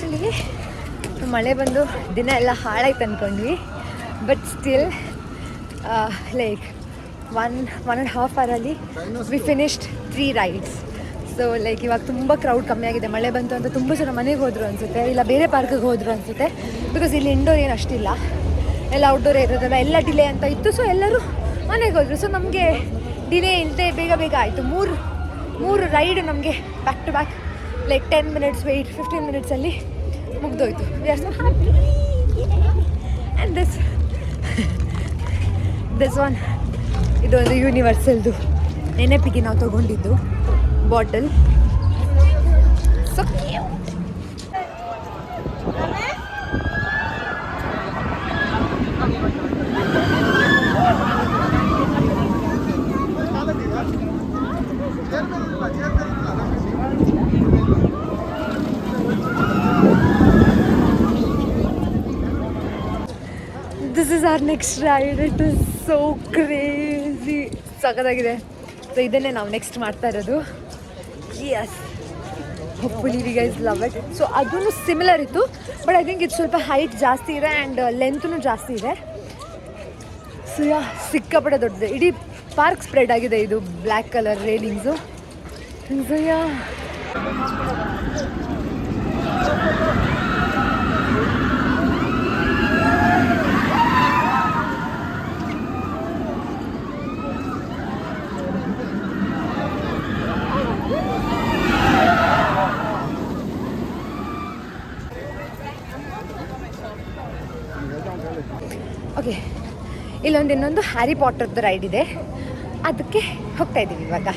Actually ಮಳೆ ಬಂದು ದಿನ ಎಲ್ಲ ಹಾಳಾಯ್ತು ಅಂದ್ಕೊಂಡ್ವಿ. But still like one and half ಅವರಲ್ಲಿ we finished 3 rides. So like ಇವಾಗ ತುಂಬ ಕ್ರೌಡ್ ಕಮ್ಮಿ ಆಗಿದೆ. ಮಳೆ ಬಂತು ಅಂತ ತುಂಬ ಜನ ಮನೆಗೆ ಹೋದರು ಅನಿಸುತ್ತೆ, ಇಲ್ಲ ಬೇರೆ ಪಾರ್ಕಿಗೆ ಹೋದರು ಅನಿಸುತ್ತೆ. ಬಿಕಾಸ್ ಇಲ್ಲಿ ಇಂಡೋರ್ ಏನು ಅಷ್ಟಿಲ್ಲ, ಎಲ್ಲ ಔಟ್ಡೋರೇ ಇರೋದಲ್ಲ, ಎಲ್ಲ ಡಿಲೇ ಅಂತ ಇತ್ತು. ಸೊ ಎಲ್ಲರೂ ಮನೆಗೆ ಹೋದರು. ಸೊ ನಮಗೆ ಡಿಲೇ ಇಲ್ಲದೆ ಬೇಗ ಆಯಿತು. ಮೂರು ರೈಡ್ ನಮಗೆ back to back like 10 minutes wait 15 ಮಿನಿಟ್ಸಲ್ಲಿ ಮುಗ್ದೋಯ್ತು. We are so happy. And this one ಇದೊಂದು ಯೂನಿವರ್ಸಲ್ದು ನೆನಪಿಗೆ ನಾವು ತೊಗೊಂಡಿದ್ದು bottle. So this is our next ride. It is so crazy, ಸಖತ್ತಾಗಿದೆ. ಸೊ ಇದನ್ನೇ ನಾವು ನೆಕ್ಸ್ಟ್ ಮಾಡ್ತಾ ಇರೋದು. Yes, hopefully we guys love it. So ಅದೂ ಸಿಮಿಲರ್ ಇತ್ತು, ಬಟ್ ಐ ಥಿಂಕ್ ಇದು ಸ್ವಲ್ಪ ಹೈಟ್ ಜಾಸ್ತಿ ಇದೆ ಆ್ಯಂಡ್ ಲೆಂತ್ನೂ ಜಾಸ್ತಿ ಇದೆ. ಸೊ ಸಿಕ್ಕಾಪಟ್ಟೆ ದೊಡ್ಡದು, ಇಡೀ ಪಾರ್ಕ್ ಸ್ಪ್ರೆಡ್ ಆಗಿದೆ. ಇದು ಬ್ಲ್ಯಾಕ್ ಕಲರ್ ರೇಲಿಂಗ್ಸು. ಸೊ ಓಕೆ, ಇನ್ನೊಂದು ಹ್ಯಾರಿ ಪಾಟರ್ದು ರೈಡ್ ಇದೆ, ಅದಕ್ಕೆ ಹೋಗ್ತಾ ಇದ್ದೀವಿ ಇವಾಗ.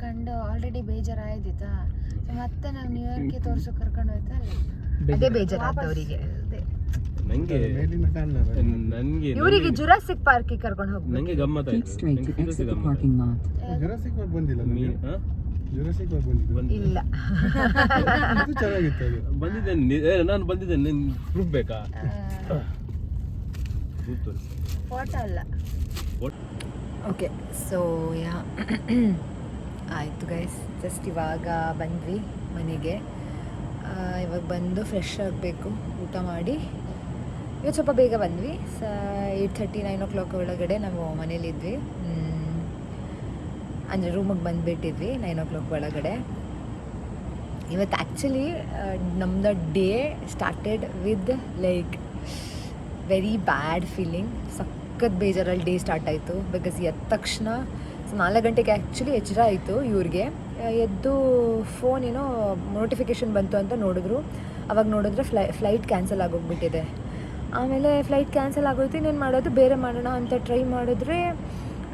ಕಂಡು ಆಲ್ರೆಡಿ ಬೇಜಾರಾಯ್ದಿತ್ತಾ, ಮತ್ತೆ ನಾವು ನ್ಯೂಯಾರ್ಕ್ಗೆ ತೋರ್ಸೋಕೆ ಕರ್ಕೊಂಡು ಹೋಯ್ತಾ, ಅದೇ ಬೇಜಾರಾಯ್ತು ಅವರಿಗೆ. ಇವರಿಗೆ ಜುರಾಸಿಕ್ ಪಾರ್ಕಿಗೆ ಕರ್ಕೊಂಡು ಹೋಗ್ಬೇಕು. ನಂಗೆ ಗಮ್ಮತ್ತಾಯ್ತು. ಜುರಾಸಿಕ್ ಪಾರ್ಕ್ ಬಂದಿಲ್ಲ, ಇಲ್ಲ ಬಂದಿದ್ದೇನೆ ನಾನು ಬಂದಿದ್ದೇನೆ. ಪ್ರೂಫ್ ಬೇಕಾ? ಫೋಟೋ ಅಲ್ಲ. ಓಕೆ, ಸೊ ಯಾ ಆಯಿತು ಗೈಸ್, ಜಸ್ಟ್ ಇವಾಗ ಬಂದ್ವಿ ಮನೆಗೆ. ಇವಾಗ ಬಂದು ಫ್ರೆಶ್ ಆಗಬೇಕು, ಊಟ ಮಾಡಿ. ಇವತ್ತು ಸ್ವಲ್ಪ ಬೇಗ ಬಂದ್ವಿ. 8:30 9 o'clock ಒಳಗಡೆ ನಾವು ಮನೇಲಿದ್ವಿ. ಅಂದರೆ ರೂಮಿಗೆ ಬಂದುಬಿಟ್ಟಿದ್ವಿ 9 o'clock ಒಳಗಡೆ. ಇವತ್ತು ಆ್ಯಕ್ಚುಲಿ ನಮ್ಮದು day started with like very bad feeling. ಸಖತ್ ಬೇಜಾರಲ್ಲಿ ಡೇ ಸ್ಟಾರ್ಟ್ ಆಯಿತು. ಬಿಕಾಸ್ ಎದ್ದ ತಕ್ಷಣ 4 ಗಂಟೆಗೆ ಆ್ಯಕ್ಚುಲಿ ಎಚ್ಚರ ಆಯಿತು ಇವ್ರಿಗೆ. ಎದ್ದು ಫೋನ್ ಏನೋ ನೋಟಿಫಿಕೇಷನ್ ಬಂತು ಅಂತ ನೋಡಿದ್ರು. ಅವಾಗ ನೋಡಿದ್ರೆ ಫ್ಲೈಟ್ ಕ್ಯಾನ್ಸಲ್ ಆಗೋಗ್ಬಿಟ್ಟಿದೆ. ಆಮೇಲೆ ಫ್ಲೈಟ್ ಕ್ಯಾನ್ಸಲ್ ಆಗೋಯ್ತು, ಇನ್ನೇನು ಮಾಡೋದು, ಬೇರೆ ಮಾಡೋಣ ಅಂತ ಟ್ರೈ ಮಾಡಿದ್ರೆ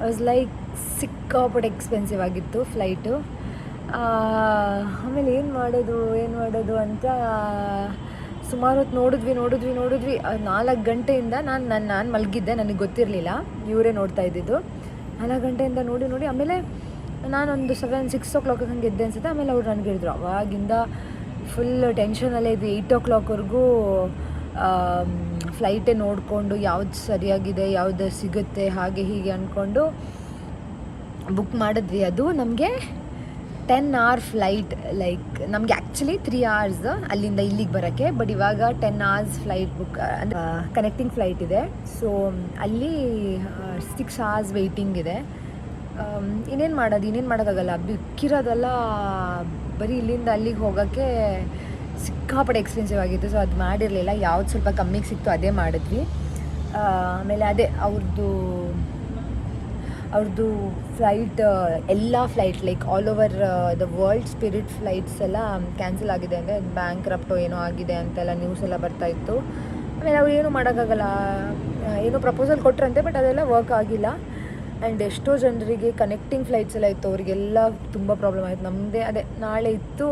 ವಾಸ್ ಲೈಕ್ ಸಿಕ್ಕಾಪಟ್ಟೆ ಎಕ್ಸ್ಪೆನ್ಸಿವ್ ಆಗಿತ್ತು ಫ್ಲೈಟು. ಆಮೇಲೆ ಏನು ಮಾಡೋದು ಅಂತ ಸುಮಾರು ಹೊತ್ತು ನೋಡಿದ್ವಿ. 4 ಗಂಟೆಯಿಂದ ನಾನು ಮಲಗಿದ್ದೆ, ನನಗೆ ಗೊತ್ತಿರಲಿಲ್ಲ, ಇವರೇ ನೋಡ್ತಾ ಇದ್ದಿದ್ದು. 4 ಗಂಟೆಯಿಂದ ನೋಡಿ ಆಮೇಲೆ ನಾನೊಂದು 6 o'clock ಹಂಗೆ ಎದ್ದೆ ಅನಿಸುತ್ತೆ. ಆಮೇಲೆ ಅವ್ರು ನನಗೆ ಹೇಳಿದ್ರು. ಅವಾಗಿಂದ ಫುಲ್ ಟೆನ್ಷನಲ್ಲೇ ಇದ್ವಿ. 8 o'clockವರೆಗೂ ಫ್ಲೈಟೇ ನೋಡಿಕೊಂಡು ಯಾವ್ದು ಸರಿಯಾಗಿದೆ, ಯಾವ್ದು ಸಿಗುತ್ತೆ, ಹಾಗೆ ಹೀಗೆ ಅಂದ್ಕೊಂಡು ಬುಕ್ ಮಾಡಿದ್ವಿ. ಅದು ನಮಗೆ 10 hour ಫ್ಲೈಟ್. ಲೈಕ್ ನಮಗೆ ಆ್ಯಕ್ಚುಲಿ 3 hours ಅಲ್ಲಿಂದ ಇಲ್ಲಿಗೆ ಬರೋಕ್ಕೆ, ಬಟ್ ಇವಾಗ 10 hours ಫ್ಲೈಟ್ ಬುಕ್ ಅಂದರೆ ಕನೆಕ್ಟಿಂಗ್ ಫ್ಲೈಟ್ ಇದೆ. ಸೊ ಅಲ್ಲಿ 6 hours ವೆಯ್ಟಿಂಗ್ ಇದೆ. ಇನ್ನೇನು ಮಾಡೋಕ್ಕಾಗಲ್ಲ. ಬಿಕ್ಕಿರೋದೆಲ್ಲ ಬರೀ ಇಲ್ಲಿಂದ ಅಲ್ಲಿಗೆ ಹೋಗೋಕ್ಕೆ ಸಿಕ್ಕಾಪಟ್ಟೆ ಎಕ್ಸ್ಪೆನ್ಸಿವ್ ಆಗಿತ್ತು. ಸೊ ಅದು ಮಾಡಿರಲಿಲ್ಲ. ಯಾವ್ದು ಸ್ವಲ್ಪ ಕಮ್ಮಿಗೆ ಸಿಕ್ತು ಅದೇ ಮಾಡಿದ್ವಿ. ಆಮೇಲೆ ಅದೇ ಅವ್ರದ್ದು ಫ್ಲೈಟ್, ಎಲ್ಲ flight like all over the world spirit flights ಎಲ್ಲ ಕ್ಯಾನ್ಸಲ್ ಆಗಿದೆ. ಅಂದರೆ ಬ್ಯಾಂಕ್ರಪ್ಟೋ ಏನೋ ಆಗಿದೆ ಅಂತೆಲ್ಲ ನ್ಯೂಸ್ ಎಲ್ಲ ಬರ್ತಾಯಿತ್ತು. ಆಮೇಲೆ ಅವ್ರು ಏನೂ ಮಾಡೋಕ್ಕಾಗಲ್ಲ. ಏನೋ ಪ್ರಪೋಸಲ್ ಕೊಟ್ರಂತೆ, ಬಟ್ ಅದೆಲ್ಲ ವರ್ಕ್ ಆಗಿಲ್ಲ. ಆ್ಯಂಡ್ ಎಷ್ಟೋ ಜನರಿಗೆ ಕನೆಕ್ಟಿಂಗ್ ಫ್ಲೈಟ್ಸ್ ಎಲ್ಲ ಇತ್ತು, ಅವರಿಗೆಲ್ಲ ತುಂಬ ಪ್ರಾಬ್ಲಮ್ ಆಯಿತು. ನಮ್ಮದೇ ಅದೇ ನಾಳೆ ಇತ್ತು,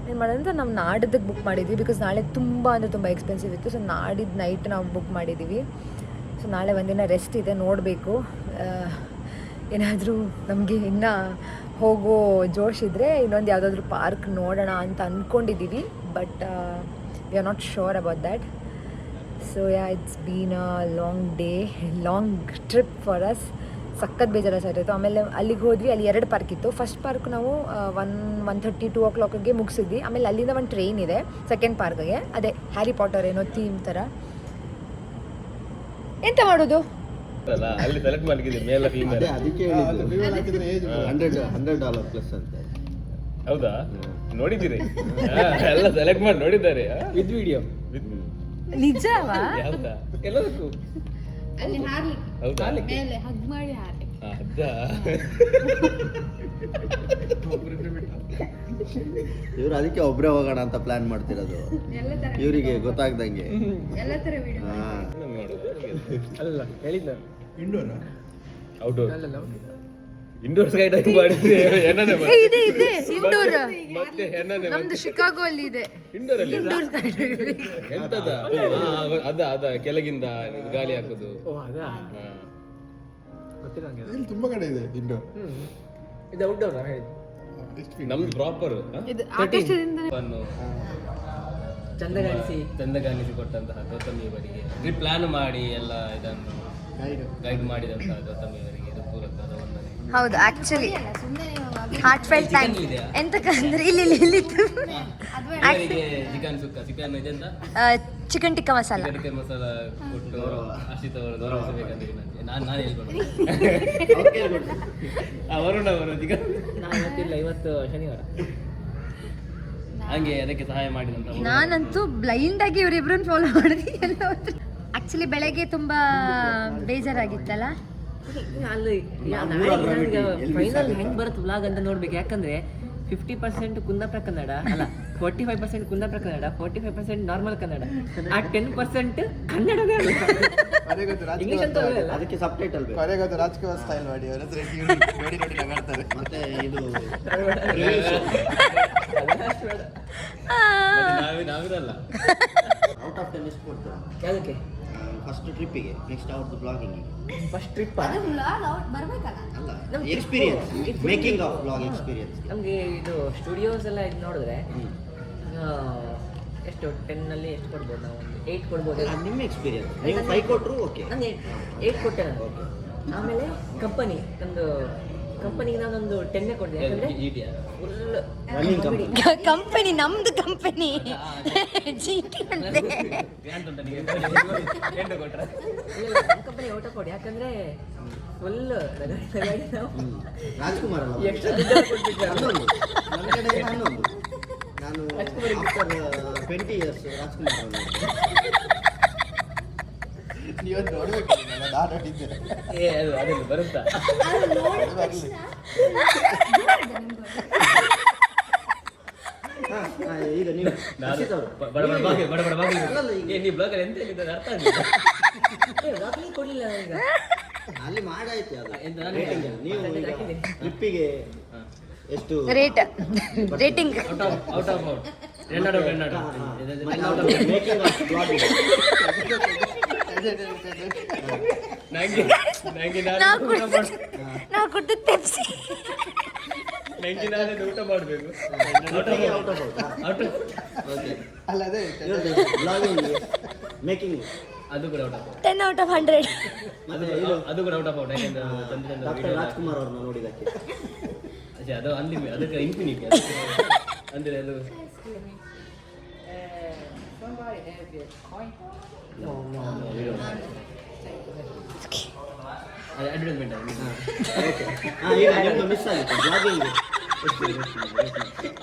ಏನು ಮಾಡೋದಂದ್ರೆ ನಾವು ನಾಡಿದ್ದಕ್ಕೆ ಬುಕ್ ಮಾಡಿದ್ವಿ, ಬಿಕಾಸ್ ನಾಳೆ ತುಂಬ ಅಂದರೆ ತುಂಬ ಎಕ್ಸ್ಪೆನ್ಸಿವ್ ಇತ್ತು. ಸೊ ನಾಡಿದ್ದು ನೈಟ್ ನಾವು ಬುಕ್ ಮಾಡಿದ್ದೀವಿ. ಸೊ ನಾಳೆ ಒಂದಿನ ರೆಸ್ಟ್ ಇದೆ, ನೋಡಬೇಕು ಏನಾದರೂ ನಮಗೆ ಇನ್ನೂ ಹೋಗೋ ಜೋಶ್ ಇದ್ದರೆ ಇನ್ನೊಂದು ಯಾವುದಾದ್ರೂ ಪಾರ್ಕ್ ನೋಡೋಣ ಅಂತ ಅಂದ್ಕೊಂಡಿದ್ದೀವಿ. But we are not sure about that. So it's been a long day, long trip for us. ಸಖತ್ ಬೇಜಾರಾಯಿತು. ಆಮೇಲೆ ಅಲ್ಲಿಗೆ ಹೋದ್ವಿ, ಅಲ್ಲಿ 2 ಪಾರ್ಕ್ ಇತ್ತು. ಫಸ್ಟ್ ಪಾರ್ಕ್ ನಾವು 1:30 2 o'clockಗೆ ಮುಗಿಸಿದ್ವಿ. ಆಮೇಲೆ ಅಲ್ಲಿಂದ ಒಂದು ಟ್ರೈನ್ ಇದೆ ಸೆಕೆಂಡ್ ಪಾರ್ಕ್ಗೆ, ಅದೇ ಹ್ಯಾರಿ ಪಾಟರ್ ಏನೋ ಥೀಮ್ ಥರ. ಎಂತ ಮಾಡೋದು ಅಲ್ಲಿ ಸೆಲೆಕ್ಟ್ ಮಾಡಿದ್ದೀನಿ ಮೇಲ್ ಫೀಮೇಲ್. ಅದಕ್ಕೆ ಹೇಳಿದ್ದು $100 ಪ್ಲಸ್ ಅಂತ. ಹೌದಾ, ನೋಡಿದ್ದೀರಿ? ಎಲ್ಲ ಸೆಲೆಕ್ಟ್ ಮಾಡಿ ನೋಡಿದ್ದಾರೆ ವಿತ್ ವಿಡಿಯೋ. ನಿಜವಾ? ಹೌದಾ? ಎಲ್ಲದಕ್ಕೂ ಅಲ್ಲಿ ಹಾರ್ಲಿಕ್ಕೆ ಹೌದಾ? ಮೇಲೆ ಹಗ್ ಮಾಡಿ ಹಾರ್ಲಿಕ್ಕೆ. ಅದಾ? ಇವ್ರು ಅದಕ್ಕೆ ಒಬ್ರೇ ಹೋಗೋಣ ಅಂತ ಪ್ಲಾನ್ ಮಾಡ್ತಿರೋದು, ಎಲ್ಲ ತರ ಇವರಿಗೆ ಗೊತ್ತಾಗ್ದಂಗೆ. ಎಲ್ಲ ತರ ವಿಡಿಯೋ. ಹಾ, ಅಲ್ಲ ಹೇಳಿದ್ದ ಔಟ್ಡೋರ್ ಇಂಡೋರ್ ಸ್ಕೈ ಡೈವಿಂಗ್ ಮಾಡಿದ್ರೆ ಏನನ್ನೇ ಇದೆ ಇಂಡೋರ್. ಮತ್ತೆ ಏನನ್ನೇ ನಮ್ದು ಶಿಕಾಗೋ ಅಲ್ಲಿ ಇದೆ ಇಂಡೋರ್ ಅಲ್ಲಿ ಇಂಡೋರ್ ಎಂತದ? ಅದ ಕೆಳಗಿಂದ ಗಾಳಿ ಹಾಕೋದು. ಇಲ್ಲಿ ತುಂಬಾ ಕಡೆ ಇದೆ ಇಂಡೋರ್. ಇದು ಔಟ್ಡೋರ್ ನಮ್ದು ಪ್ರಾಪರ್ ಇದು ಆಕಾಶದಿಂದ ಚಂದಗಾಣಿಸಿ ಕೊಟ್ಟಂತಹ ಗೌತಮಿ ಅವರಿಗೆ ಪ್ಲಾನ್ ಮಾಡಿ ಎಲ್ಲ ಇದನ್ನು ಗೈಡ್ ಮಾಡಿದಂತಹ ಗೌತಮಿ ಅವರಿಗೆ ಇದು ಪೂರಕವಾದ ವಂದನೆ. ಹೌದು, ಆಕ್ಚುಲಿ ಸುಮ್ಮನೆ ಹಾರ್ಟ್ ಫೆಲ್ಟ್ ಥ್ಯಾಂಕ್ಸ್. ಎಂತಕ್ಕಂದ್ರೆ ಇಲ್ಲಿ ಇವರಿಗೆ ಚಿಕನ್ ಸುಕ್ಕ ಚಿಕನ್ ಇದೆಂತ ಚಿಕನ್ ಟಿಕ್ಕಾ ಮಸಾಲ ಚಿಕನ್ ಮಸಾಲ ಕೊಟ್ಟು ಅರ್ಷಿತ್ ಅವರು ಗೌರವಿಸಬೇಕಂದ್ರೆ ನಾನು ಹೇಳ್ಕೊಂಡು ವರುಣ ಅವರು ಚಿಕನ್ ಇವತ್ತು ಶನಿವಾರ ಹಂಗೆ ಅದಕ್ಕೆ ಸಹಾಯ ಮಾಡಿದಂತ. ನಾನಂತೂ ಬ್ಲೈಂಡ್ ಆಗಿ ಇವರಿಬ್ರನ್ನ ಫಾಲೋ ಮಾಡಿದ್ವಿ ಎಲ್ಲ. ಆಕ್ಚುಲಿ ಬೆಳಗ್ಗೆ ತುಂಬಾ ಬೇಜಾರಾಗಿತ್ತಲ್ಲ. ಅಲ್ಲಿ ಫೈನಲ್ ಹೆಂಗ್ ಬರುತ್ತೆ ವ್ಲಾಗ್ ಅಂತ ನೋಡ್ಬೇಕು. ಯಾಕಂದ್ರೆ 50% ಕುಂದಾಪುರ ಕನ್ನಡ ಅಲ್ಲ, 45% ಕುಂದಾಪುರ ಕನ್ನಡ, 45% ನಾರ್ಮಲ್ ಕನ್ನಡ, ಆ 10% ಕನ್ನಡವೇ ಇಂಗ್ಲಿಷ್ ಅಂತ ಅಲ್ಲ. ಅದಕ್ಕೆ ಸಬ್ ಟೈಟಲ್ ಬೇಕು. ಕೊನೆಗೊಂದು ರಾಜ್ಕುಮಾರ್ ಸ್ಟೈಲ್ ಮಾಡಿ ಅವ್ರ ಹತ್ರ ನೋಡಿ ನೋಡಿ ನಗಾಡ್ತಾರೆ. ಮತ್ತೆ ಇದು ನಾವಿರಲ್ಲ. ಔಟ್ ಆಫ್ 10 ಎಷ್ಟು ಕೊಡ್ತೀರಾ ಯಾವುದಕ್ಕೆ? ಫಸ್ಟ್ ಟ್ರಿಪ್ಪಿಗೆ, ನೆಕ್ಸ್ಟ್ ಅವ್ರದ್ದು ಬ್ಲಾಗಿಂಗ್. ಫಸ್ಟ್ ಟ್ರಿಪ್ ಅದು ವ್ಲಾಗ್ ಔಟ್ ಬರ್ಬೇಕಲ್ಲ. ಅಲ್ಲ, experience, making of blog experience. ನಮಗೆ ಇದು ಸ್ಟುಡಿಯೋಸ್ ಎಲ್ಲ ಇದು ನೋಡಿದ್ರೆ ಎಷ್ಟು 10 ಅಲ್ಲಿ ಎಷ್ಟು ಕೊಡ್ಬೋದು ನಾವು? 8 ಕೊಡ್ಬೋದು. ನಿಮ್ಮ ಎಕ್ಸ್ಪೀರಿಯನ್ಸ್, ನೀವು 5 ಕೊಟ್ಟರು ಓಕೆ. ನಾನು 8 ಕೊಟ್ಟೆ ನಾನು. ಆಮೇಲೆ ಕಂಪನಿ, ನಮ್ಮದು ಕಂಪನಿಗೆ ನಾನೊಂದು 10 ಕೊಟ್ಟಿದೆ. ಯಾಕಂದರೆ ಫುಲ್ ರನ್ನಿಂಗ್ ಕಂಪನಿ. ಕಂಪನಿ ನಮ್ದು ಕಂಪನಿ ಜೀಟಿ ಅಂತೆ. ಕಂಪನಿ ಔಟ್ ಕೊಡಿ. ಯಾಕಂದರೆ ಫುಲ್ ನಾವು ರಾಜ್ಕುಮಾರ್ ಅಲ್ಲ, ಎಕ್ಸ್ಟ್ರಾ ಹನ್ನೊಂದು ನನ್ನ ಕಡೆಗೆ 11. ನಾನು ಆಫ್ಟರ್ 20 years ರಾಜ್ಕುಮಾರ್ ಅವರು. ನೀವು ನೋಡ್ಬೇಕು, ನಾನು ನೋಡಿದ್ದೆ. ಅದನ್ನು ಬರುತ್ತಾ? ಅದು ನೋಡಿದ ತಕ್ಷಣ ಈಗ ನೀವು ನಾನು ನೀವು ಬ್ಲಾಗಲ್ಲಿ ಎಂತ ಹೇಳಿದ್ದಾರೆ ಅರ್ಥ ಆಗಿಲ್ಲ. ಕೊಡಲಿಲ್ಲ ಈಗ. ಅಲ್ಲಿ ಮಾಡಾಯ್ತು ಅದು ಎಂತ ನಾನು ರೇಟಿಂಗ್. ನೀವು ಟ್ರಿಪ್ಪಿಗೆ ಎಷ್ಟು rate rating out of 10 out of 10 making of blogging. ನಂಗೆ ನಾವು ಕೊಟ್ಟು ತೆಪ್ಸಿ ನಾನೇ ಊಟ ಮಾಡಬೇಕು. Out of okay. ಅಲ್ಲ ಅದೇ ಬ್ಲಾಗಿಂಗ್ ಮೇಕಿಂಗ್ ಅದು ಕೂಡ ಔಟ್ ಆಫ್ 10 out of 100. ಅದು ಕೂಡ ಔಟ್ ಆಫ್ ಔಟ್. ಯಾಕೆಂದ್ರೆ ಚಂದ ಚಂದ ಡಾಕ್ಟರ್ ರಾಜ್ಕುಮಾರ್ ಅವ್ರನ್ನ ನೋಡಿದಕ್ಕೆ. ಅಷ್ಟೇ, ಅದು ಅಲ್ಲಿ ಅದಕ್ಕೆ ಇನ್ಫಿನಿಟಿ ಅಂದರೆ ಅದು ಅಡ್ವರ್ಟೈಸ್ಮೆಂಟ್ ಓಕೆ. ಈಗ ನಿಮ್ದು ಮಿಸ್ ಆಗಿತ್ತು ಬ್ಲಾಗಿಂಗ್.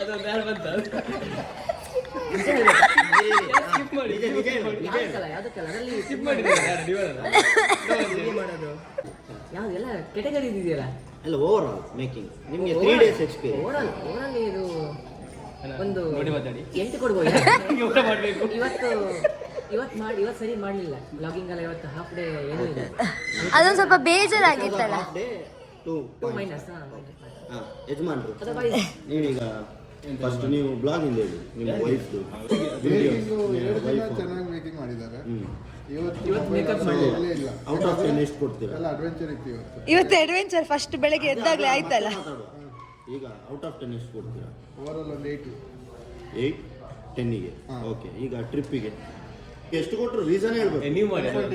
ಅದು ಬೇರೆ ಬಂತ ಸ್ಕಿಪ್ ಮಾಡಿ ಯಾವುದಕ್ಕಲ್ಲ ಅದರಲ್ಲಿ ಸ್ಕಿಪ್ ಮಾಡಿದ್ದಾರೆ ಯಾರು ನೀವು ಮಾಡೋದು ಯಾವುದೆಲ್ಲ ಕೆಟಗರಿ ಇದೆಯಲ್ಲ. ಅಲ್ಲ, ಓವರ್ ಆಲ್ ಮೇಕಿಂಗ್ ನಿಮಗೆ 3 days ಎಕ್ಸ್ಪೀರಿಯನ್ಸ್. ಓವರಾಲ್ ಇದು ಒಂದು ನೋಡಿ ಮಾತಾಡಿ 8 ಕೊಡ್ಬೋದು. ಊಟ ಮಾಡಬೇಕು. ಇವತ್ತು ಇವತ್ತು ಸರಿ ಮಾಡಲಿಲ್ಲ ಬ್ಲಾಗಿಂಗ್ ಎಲ್ಲ ಇವತ್ತು ಹಾಫ್ ಡೇ ಏನೂ ಇಲ್ಲ ಅದೊಂದು ಸ್ವಲ್ಪ ಬೇಜಾರಾಗಿತ್ತಲ್ಲ. ಹಾಫ್ ಡೇ 2 ಮೈನಸ್ ಯಜಮಾನ್ರು ಅದರ್ವೈಸ್ ನೀವೀಗ ಫಸ್ಟ್ ನೀವು ಬ್ಲಾಗಿಂದ ಹೇಳಿ ನಿಮ್ಮ ವೈಫ್ದು ಚೆನ್ನಾಗಿ ಮೇಕಿಂಗ್ ಮಾಡಿದ್ದಾರೆ. ಇವತ್ತು ಮೇಕಪ್ ಮಾಡಲಿಲ್ಲ. ಔಟ್ ಆಫ್ 10 ಎಷ್ಟು ಕೊಡ್ತೀರಾ? ಎಲ್ಲ ಅಡ್ವೆಂಚರ್ ಇತ್ತು ಇವತ್ತು. ಇವತ್ತು ಅಡ್ವೆಂಚರ್ ಫಸ್ಟ್ ಬೆಳಗ್ಗೆ ಎದ್ದಾಗಲೇ ಆಯ್ತಲ್ಲ. ಈಗ ಔಟ್ ಆಫ್ 10 ಎಷ್ಟು ಕೊಡ್ತೀರಾ? ಓವರಾಲ್ ಒಂದು 8. 8 10ಗೆ. ಓಕೆ, ಈಗ ಟ್ರಿಪ್ಪಿಗೆ ಎಷ್ಟು ಕೊಟ್ಟರು ರೀಸನ್ ಹೇಳ್ಬೇಕು. ನೀವು ಮಾಡಿ ಅವ್ರು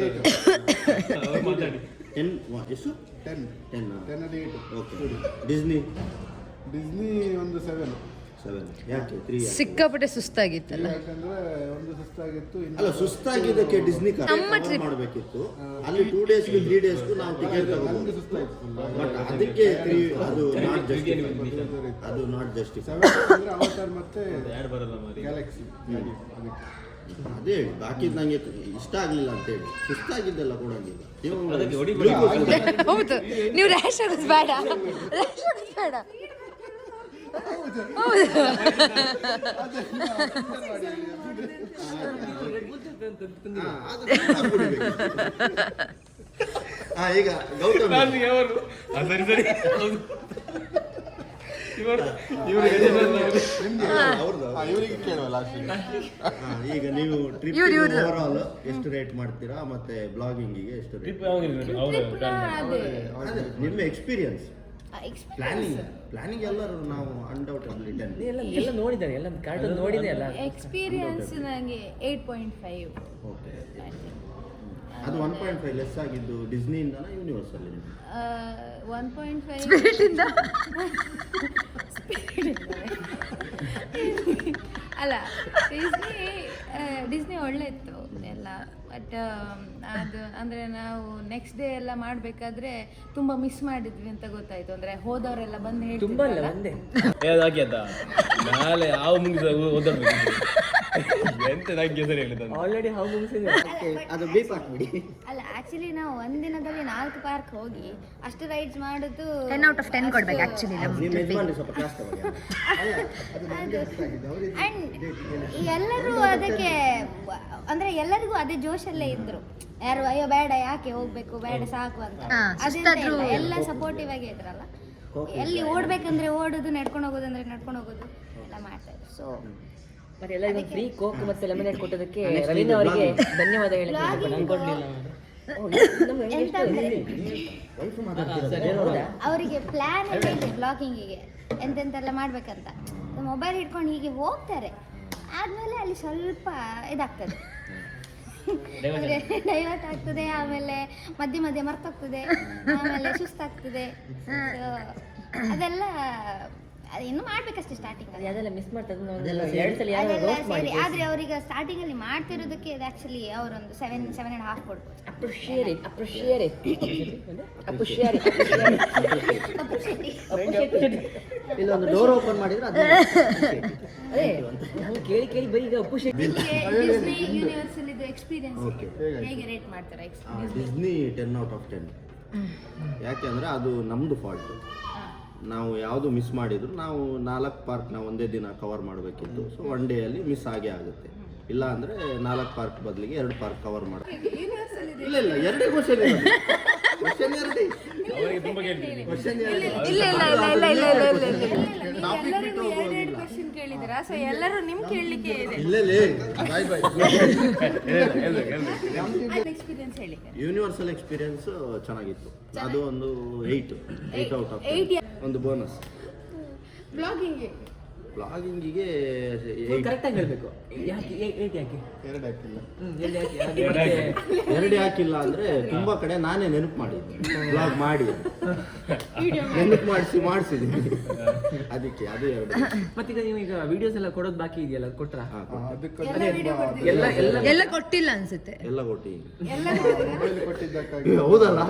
ಮಾತಾಡಿ. 10 ಎಷ್ಟು? 10 10 ಅಲ್ಲಿ 8. ಓಕೆ. ಡಿಸ್ನಿ ಒಂದು 7. ಯಾಕೆ 3? ಸಿಕ್ಕಾಪಟ್ಟೆ ಸುಸ್ತಾಗಿತ್ತಲ್ಲ. ಯಾಕಂದ್ರೆ ಒಂದು ಸುಸ್ತಾಗಿತ್ತು. ಅಲ್ಲ, ಸುಸ್ತಾಗಿದ್ದಕ್ಕೆ ಡಿಸ್ನಿ ನಮ್ಮ trip. ಮಾಡಬೇಕಿತ್ತು. ಅಲ್ಲಿ 2 ಡೇಸ್ಗೆ 3 ಡೇಸ್ಗೂ ನಾವು ಟಿಕೆಟ್ ನಮ್ಗೆ ಸುಸ್ತಾಯ್ತು. ಬಟ್ ಅದಕ್ಕೆ ಅದು ನಾಟ್ ಜಸ್ಟಿಫೈ. ಅದು ನಾಟ್ ಜಸ್ಟಿಫೈ. 7 ಅಂದ್ರೆ ಅವತಾರ್ ಮತ್ತೆ ಯಾರು ಬರಲ್ಲ ಮಾರಿ. ಗ್ಯಾಲಕ್ಸಿ. ಅದೇ ಹೇಳಿ, ಬಾಕಿದ್ ನಂಗೆ ಇಷ್ಟ ಆಗ್ಲಿಲ್ಲ ಅಂತ ಹೇಳಿ. ಸುಸ್ತಾಗಿದ್ದೆಲ್ಲ ಕೊಡಂಗಿಲ್ಲ. ಅದಕ್ಕೆ ಹೊಡಿಬೇಡಿ. ಹೌದು, ನೀವು ರ್ಯಾಶ್ ಆಗೋದು ಬೇಡ, ರ್ಯಾಶ್ ಆಗೋದು ಬೇಡ. ಹೌದು. ಈಗ ಗೌತಮ್ ಸರಿ ಸರಿ ಇವರಿಗೆ ಕೇಳುವ ಲಾಸ್ಟ್. ಈಗ ನೀವು ಟ್ರಿಪ್ ಓವರ್ ಆಲ್ ಎಷ್ಟು ರೇಟ್ ಮಾಡ್ತೀರಾ ಮತ್ತೆ ಬ್ಲಾಗಿಂಗಿಗೆ ಎಷ್ಟು ರೇಟ್? ಟ್ರಿಪ್ ಯಾವಾಗ ನಿಮ್ಮ ಎಕ್ಸ್ಪೀರಿಯನ್ಸ್ ಪ್ಲಾನಿಂಗ್ ಎಲ್ಲರೂ ನಾವು ಅನ್ಡೌಟೆಡ್ಲಿ 10. ಎಲ್ಲ ನೋಡಿದ್ದಾರೆ, ಎಲ್ಲ ಕಾರ್ಟೂನ್ ನೋಡಿದೆ ಅಲ್ಲ. ಎಕ್ಸ್ಪೀರಿಯನ್ಸ್ ನನಗೆ 8.5. ಓಕೆ, ಅದು 1.5 ಲೆಸ್ ಆಗಿದ್ದು ಡಿಸ್ನಿಯಿಂದನಾ ಯೂನಿವರ್ಸಲ್? 1.5 ಅಲ್ಲ, ಡಿಸ್ನಿ ಒಳ್ಳೆ ಇತ್ತು ಎಲ್ಲ. ಬಟ್ ಅದು ಅಂದರೆ ನಾವು ನೆಕ್ಸ್ಟ್ ಡೇ ಎಲ್ಲ ಮಾಡಬೇಕಾದ್ರೆ ತುಂಬ ಮಿಸ್ ಮಾಡಿದ್ವಿ ಅಂತ ಗೊತ್ತಾಯ್ತು. ಅಂದರೆ ಹೋದವರೆಲ್ಲ ಬಂದು ತುಂಬಾ ಅಲ್ಲ, ಹೇಳ್ತಿದ್ರಲ್ಲ. ಒಂದೇ ಹಾಕಿ ಅದ ನಾಳೆ ಯಾವ ಮುಗಿದ ಓದಾಡ್ಬೇಕು ಎಂತ ನಂಗೆ ಸರಿ ಹೇಳಿದ ಆಲ್ರೆಡಿ ಹಾವು ಮುಗಿಸಿದೆ. ಅದು ಬೀಪ್ ಹಾಕ್ಬಿಡಿ. ಅಲ್ಲ, ಆಕ್ಚುಲಿ ನಾವು ಒಂದಿನದಲ್ಲಿ 4 ಪಾರ್ಕ್ ಹೋಗಿ ಅಷ್ಟು ರೈಡ್ಸ್ ಮಾಡೋದು 10 out of 10 ಕೊಡ್ಬೇಕು ಆಕ್ಚುಲಿ ನಮ್ಮ ನಿಮ್ಮ ಯಜಮಾನ್ರು ಸ್ವಲ್ಪ ಕ್ಲಾಸ್ ತಗೊಳ್ಳಿ. ಅಂಡ್ ಎಲ್ಲರೂ ಅದಕ್ಕೆ ಅಂದರೆ ಎಲ್ಲರಿಗೂ ಅದೇ ಜೋಶಲ್ಲೇ ಇದ್ರು. ಯಾರು ಅಯ್ಯೋ ಬೇಡ, ಯಾಕೆ ಹೋಗ್ಬೇಕು, ಬೇಡ ಸಾಕು ಅಂತ. ಅದೆಂತ ಇಲ್ಲ, ಎಲ್ಲ ಸಪೋರ್ಟಿವ್ ಆಗಿ ಇದ್ರಲ್ಲ. ಎಲ್ಲಿ ಓಡ್ಬೇಕಂದ್ರೆ ಓಡೋದು, ನಡ್ಕೊಂಡು ಹೋಗೋದಂದ್ರೆ ನಡ್ಕೊಂಡು ಹೋಗೋದು ಎಲ್ಲ ಮಾಡ್ತಾ ಇದ್ರು. ಸೊ ಮತ್ತೆ ಎಲ್ಲರಿಗೂ ಫ್ರೀ ಕೋಕ್ ಮತ್ತೆ ಲೆಮನೇಡ್ ಕೊಟ್ಟದಕ್ಕೆ ರವೀಂದ್ರ ಅವರಿಗೆ ಧನ್ಯವಾದ ಹೇಳಕ್ಕೆ ಅವರಿಗೆ ಪ್ಲಾನ್ ಎಲ್ಲ ಇದೆ ಬ್ಲಾಗಿಂಗಿಗೆ, ಎಂತೆಂತೆಲ್ಲ ಮಾಡ್ಬೇಕಂತ. ಮೊಬೈಲ್ ಹಿಡ್ಕೊಂಡು ಹೀಗೆ ಹೋಗ್ತಾರೆ, ಆದ್ಮೇಲೆ ಅಲ್ಲಿ ಸ್ವಲ್ಪ ಇದಾಗ್ತದೆ, ಡೈವರ್ಟ್ ಆಗ್ತದೆ, ಆಮೇಲೆ ಮಧ್ಯೆ ಮಧ್ಯೆ ಮರ್ತೋಗ್ತದೆ, ಆಮೇಲೆ ಸುಸ್ತಾಗ್ತದೆ. ಅದೆಲ್ಲ ಇನ್ನು ಮಾಡ್ಬೇಕಷ್ಟೇ ಸ್ಟಾರ್ಟಿಂಗ್. ಅದೆಲ್ಲ ಮಿಸ್ ಮಾಡ್ತದೆ. 2 ಸಲ ಯಾರು ರೋಸ್ಟ್ ಮಾಡಿ, ಆದ್ರೆ ಅವ್ರಿಗೆ ಸ್ಟಾರ್ಟಿಂಗ್ ಅಲ್ಲಿ ಮಾಡ್ತಿರೋದಕ್ಕೆ ಇದು ಆಕ್ಚುಲಿ ಅವರೊಂದು 7.5 ಕೊಡ್ಬೋದು. ಇಲ್ಲೊಂದು ಡೋರ್ ಓಪನ್ ಮಾಡಿದ್ರೆ ಅದು ಅದೇ ನಾನು ಕೇಳಿ ಬರೀ ಈಗ ಅಪ್ಪು ಶೆಟ್ಟಿ ಡಿಸ್ನಿ ಯೂನಿವರ್ಸಲ್ ಇದು ಎಕ್ಸ್ಪೀರಿಯನ್ಸ್ ಹೇಗೆ ರೇಟ್ ಮಾಡ್ತಾರೆ? Disney 10 out of 10. ಯಾಕೆಂದ್ರೆ ಅದು ನಮ್ದು ಫಾಲ್ಟ್. ನಾವು ಯಾವುದು ಮಿಸ್ ಮಾಡಿದ್ರು ನಾವು 4 ಪಾರ್ಕ್ನ ಒಂದೇ ದಿನ ಕವರ್ ಮಾಡಬೇಕಿತ್ತು. ಸೊ 1 ಡೇ ಅಲ್ಲಿ ಮಿಸ್ ಆಗೇ ಆಗುತ್ತೆ. ಇಲ್ಲ ಅಂದರೆ 4 ಪಾರ್ಕ್ ಬದಲಿಗೆ 2 ಪಾರ್ಕ್ ಕವರ್ ಮಾಡಬೇಕು. ಇಲ್ಲ 2 ಕ್ವಶನ್ ಕ್ವಶನ್ 2 ಅವರಿಗೆ ತುಂಬಾ ಕೇಳ್ತೀನಿ. Question question ಕೇಳಿದಿರಾ? ಸೊ ಎಲ್ಲರೂ ನಿಮ್ ಕೇಳಲಿಕ್ಕೆ ಇದೆ. ಬಾಯ್ ಎಕ್ಸ್ಪೀರಿಯನ್ಸ್ ಹೇಳಿ. ಯೂನಿವರ್ಸಲ್ ಎಕ್ಸ್ಪೀರಿಯನ್ಸ್ ಚೆನ್ನಾಗಿತ್ತು. ಅದು ಒಂದು 8 out of 10. ಒಂದು ಬೋನಸ್. ಬ್ಲಾಗಿಂಗಿಗೆ ಕರೆಕ್ಟಾಗಿ ಹೇಳಬೇಕು. ಯಾಕೆ 8 ಯಾಕೆ 2 ಹಾಕಿಲ್ಲ. 2 ಹಾಕಿಲ್ಲ ಅಂದರೆ ತುಂಬ ಕಡೆ ನಾನೇ ನೆನಪು ಮಾಡಿದ್ದೆ, ಬ್ಲಾಗ್ ಮಾಡಿ ನೆನಪು ಮಾಡಿಸಿದ್ದೀನಿ. ಅದಕ್ಕೆ ಅದು 2. ಮತ್ತೀಗ ನೀವು ಈಗ ವಿಡಿಯೋಸ್ ಎಲ್ಲ ಕೊಡೋದು ಬಾಕಿ ಇದೆಯಲ್ಲ, ಕೊಟ್ರಾ? ಎಲ್ಲ ಕೊಟ್ಟಿಲ್ಲ ಅನ್ಸುತ್ತೆ. ಎಲ್ಲ ಕೊಟ್ಟು ಮೊಬೈಲ್ ಕೊಟ್ಟಿದ್ದಕ್ಕಾಗಿ ಹೌದಲ್ಲ,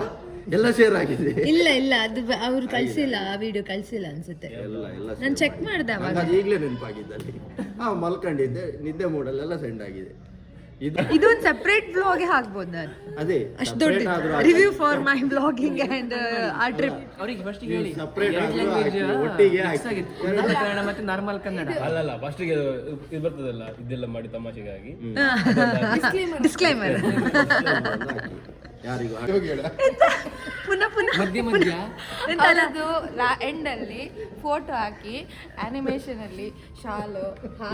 ಎಲ್ಲ ಶೇರ್ ಆಗಿದೆ. ಇಲ್ಲ ಅದು ಅವ್ರು ಕಳ್ಸಿಲ್ಲ, ಆ ವಿಡಿಯೋ ಕಳ್ಸಿಲ್ಲ ಅನ್ಸುತ್ತೆ. ಎಲ್ಲ ನಾನು ಚೆಕ್ ಮಾಡಿದೆ ಅವಾಗ. ಅದು ಈಗಲೇ ನೆನಪಾಗಿದ್ದಲ್ಲಿ. ಮಲ್ಕೊಂಡಿದ್ದೆ, ನಿದ್ದೆ ಮೂಡಲ್ಲೆಲ್ಲ ಸೆಂಡ್ ಆಗಿದೆ. ಇದೊಂದು ಸೆಪರೇಟ್ ಬ್ಲಾಗ್ ಹಾಕ್ಬೋದು ನಾನು. ಅದೇ ಅಷ್ಟು ದೊಡ್ಡ review for my blogging and ಆ ಟ್ರಿಪ್. ಅವ್ರಿಗೆ ಫಸ್ಟ್ ಹೇಳಿ separate ಎರಡು ಆದ್ರೂ language ಹಾಕಿ, ಒಟ್ಟಿಗೆ mix ಹಾಕಿ. ಆಗಿತ್ತು. ಉನ್ನತ ಕನ್ನಡ ಮತ್ತೆ ನಾರ್ಮಲ್ ಕನ್ನಡ. ಅಲ್ಲಲ್ಲ ಫಸ್ಟಿಗೆ ಇದು ಬರ್ತದಲ್ಲ ಇದೆಲ್ಲ ಮಾಡಿ ತಮಾಷೆಗಾಗಿ ಡಿಸ್ಕ್ಲೈಮರ್. ಯಾರಿಗೂ ಪುನಃ ಪುನಃ ಮಧ್ಯ ಮಧ್ಯ ಅದು ಎಂಡ್ ಅಲ್ಲಿ ಫೋಟೋ ಹಾಕಿ ಆನಿಮೇಷನ್ ಅಲ್ಲಿ ಶಾಲು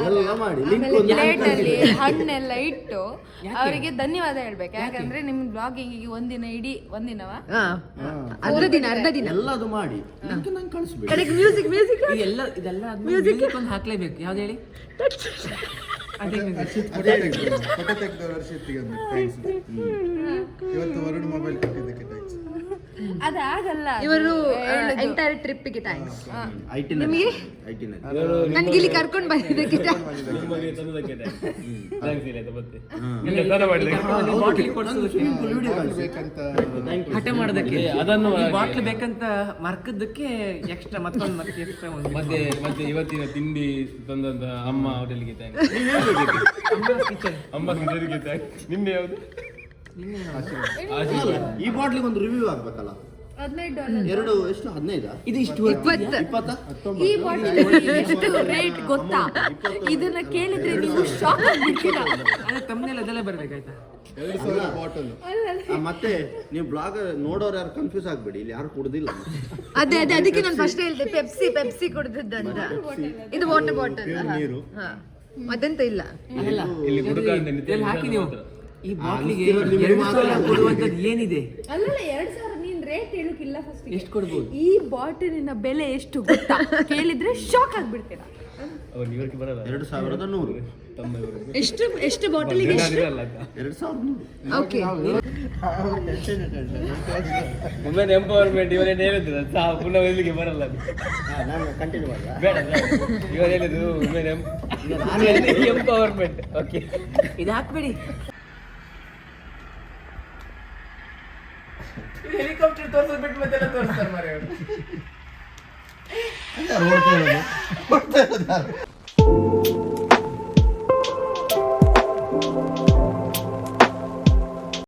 ಎಲ್ಲ ಮಾಡಿ ಲಿಂಕ್ ಒಂದು ಪ್ಲೇಟ್ ಅಲ್ಲಿ ಹಣ್ಣೆಲ್ಲ ಇಟ್ಟು ಅವರಿಗೆ ಧನ್ಯವಾದ ಹೇಳ್ಬೇಕು. ಯಾಕಂದ್ರೆ ನಿಮ್ ಬ್ಲಾಗಿಂಗ್ ಒಂದಿನ ಇಡೀ ಒಂದಿನವಾ ಅರ್ಧ ದಿನ ಎಲ್ಲದು ಮಾಡಿ ಲಿಂಕ್ ನಂಗೆ ಕಳಿಸ್ಬೇಕು. ಕಡೆಗೆ ಮ್ಯೂಸಿಕ್ ಇದೆಲ್ಲ ಮ್ಯೂಸಿಕ್ ಒಂದು ಹಾಕ್ಲೇಬೇಕು. ಯಾವ್ದು ಹೇಳಿ? ಅದೇ music. ಫೋಟೋ ತೆಗೆದವರು ವರ್ಷಿತ್ತಿಗೆ ಒಂದು ಥ್ಯಾಂಕ್ಸ್. ಇವತ್ತು ವರುಣ್ ಮೊಬೈಲ್ ಕೊಟ್ಟಿದ್ದಕ್ಕೆ ಥ್ಯಾಂಕ್ಸ್. ಅದಾಗಲ್ಲ ಇವರು ಎಂಟೈರ್ ಟ್ರಿಪ್ಪಿಗೆ ಥ್ಯಾಂಕ್ಸ್. ನಿಮಗೆ ನನ್ಗೆ ಇಲ್ಲಿ ಕರ್ಕೊಂಡು ಬಂದಿದ್ದಕ್ಕೆ ನಿಮಗೆ ತಂದದಕ್ಕೆ ಥ್ಯಾಂಕ್ಸ್ ಇಲ್ಲ ಮತ್ತೆ ಬಾಟ್ಲಿ ಕೊಡ್ಸೋದಕ್ಕೆ ಬೇಕಂತ ಹಠ ಮಾಡೋದಕ್ಕೆ ಅದನ್ನು ಬಾಟ್ಲಿ ಬೇಕಂತ ಮರ್ಕದ್ದಕ್ಕೆ ಎಕ್ಸ್ಟ್ರಾ ಮತ್ತೆ ಎಕ್ಸ್ಟ್ರಾ ಒಂದು ಮತ್ತೆ ಮತ್ತೆ ಇವತ್ತಿನ ತಿಂಡಿ ತಂದಂತ ಅಮ್ಮ ಹೋಟೆಲ್ಗೆ ಥ್ಯಾಂಕ್ಸ್. ಅಮ್ಮ ಕಿಚನ್ಗೆ ಥ್ಯಾಂಕ್ಸ್. ನಿನ್ನೆ ಯಾವುದು ಈ ಬಾಟ್ಲಿಗೆ ಒಂದು ರಿವ್ಯೂ ಆಗ್ಬೇಕಲ್ಲ. $15 ಎರಡು ಎಷ್ಟು 15 ಇದು ಇಷ್ಟು 20 ಈ ಬಾಟಲ್ ಎಷ್ಟು ರೇಟ್ ಗೊತ್ತಾ? ಇದನ್ನ ಕೇಳಿದ್ರೆ ನೀವು ಶಾಕ್ ಆಗ್ಬಿಡ್ತೀರಾ. ಅದೇ ತಮ್ಮನೆಲ್ಲ ಅದೆಲ್ಲ ಬರ್ಬೇಕಾಯ್ತಾ? 2000 ಬಾಟಲ್. ಮತ್ತೆ ನೀವು ಬ್ಲಾಗ್ ನೋಡೋರು ಯಾರು ಕನ್ಫ್ಯೂಸ್ ಆಗ್ಬೇಡಿ, ಇಲ್ಲಿ ಯಾರು ಕುಡ್ದಿಲ್ಲ. ಅದೇ ಅದಕ್ಕೆ ನಾನು ಫಸ್ಟ್ ಹೇಳಿದೆ ಪೆಪ್ಸಿ ಕುಡಿದದ್ದಂತ. ಇದು ವಾಟರ್ ಬಾಟಲ್. ನೀರು ಮತ್ತೆಂತ ಇಲ್ಲ. ಅಲ್ಲ ಇಲ್ಲಿ ಹುಡುಗ ಅಂತ ಇದೆಲ್ಲ ಹಾಕಿ ನೀವು ಈ ಬಾಟ್ಲಿಗೆ ನಿಮ್ಗೆ 2000 ಕೊಡುವಂಥದ್ದು ಏನಿದೆ? ಅಲ್ಲಲ್ಲ 2000 ನೀನ್ ರೇಟ್ ಹೇಳಕ್ಕಿಲ್ಲ. ಫಸ್ಟ್ ಎಷ್ಟು ಕೊಡ್ಬೋದು? ಈ ಬಾಟಲಿನ ಬೆಲೆ ಎಷ್ಟು ಗೊತ್ತಾ? ಕೇಳಿದ್ರೆ ಶಾಕ್ ಆಗ್ಬಿಡ್ತೀರಾ. ಅವ್ರು ಇವರಿಗೆ ಬರಲ್ಲ 2100 ಎಷ್ಟು ಬಾಟಲಿಗೆ ಎಷ್ಟು? 2100. ಓಕೆ. ವುಮೆನ್ ಎಂಪವರ್ಮೆಂಟ್ ಇವರೇನು ಹೇಳಿದ್ರು ಪುನಃ ಇಲ್ಲಿಗೆ ಬರಲ್ಲ ಅದು. ನಾನು ಕಂಟಿನ್ಯೂ ಮಾಡಲ್ಲ. ಬೇಡ ಇವರು ಹೇಳಿದ್ರು ವುಮೆನ್ ಎಂಪವರ್ಮೆಂಟ್. ಓಕೆ ಇದು ಹಾಕ್ಬೇಡಿ. ಹೆಲಿಕಾಪ್ಟರ್ ತೋರಿಸೋದು ಬಿಟ್ಟು ಮತ್ತೆಲ್ಲ ತೋರಿಸ್ತಾರೆ ಮಾರ್ರೆ ಅವರು.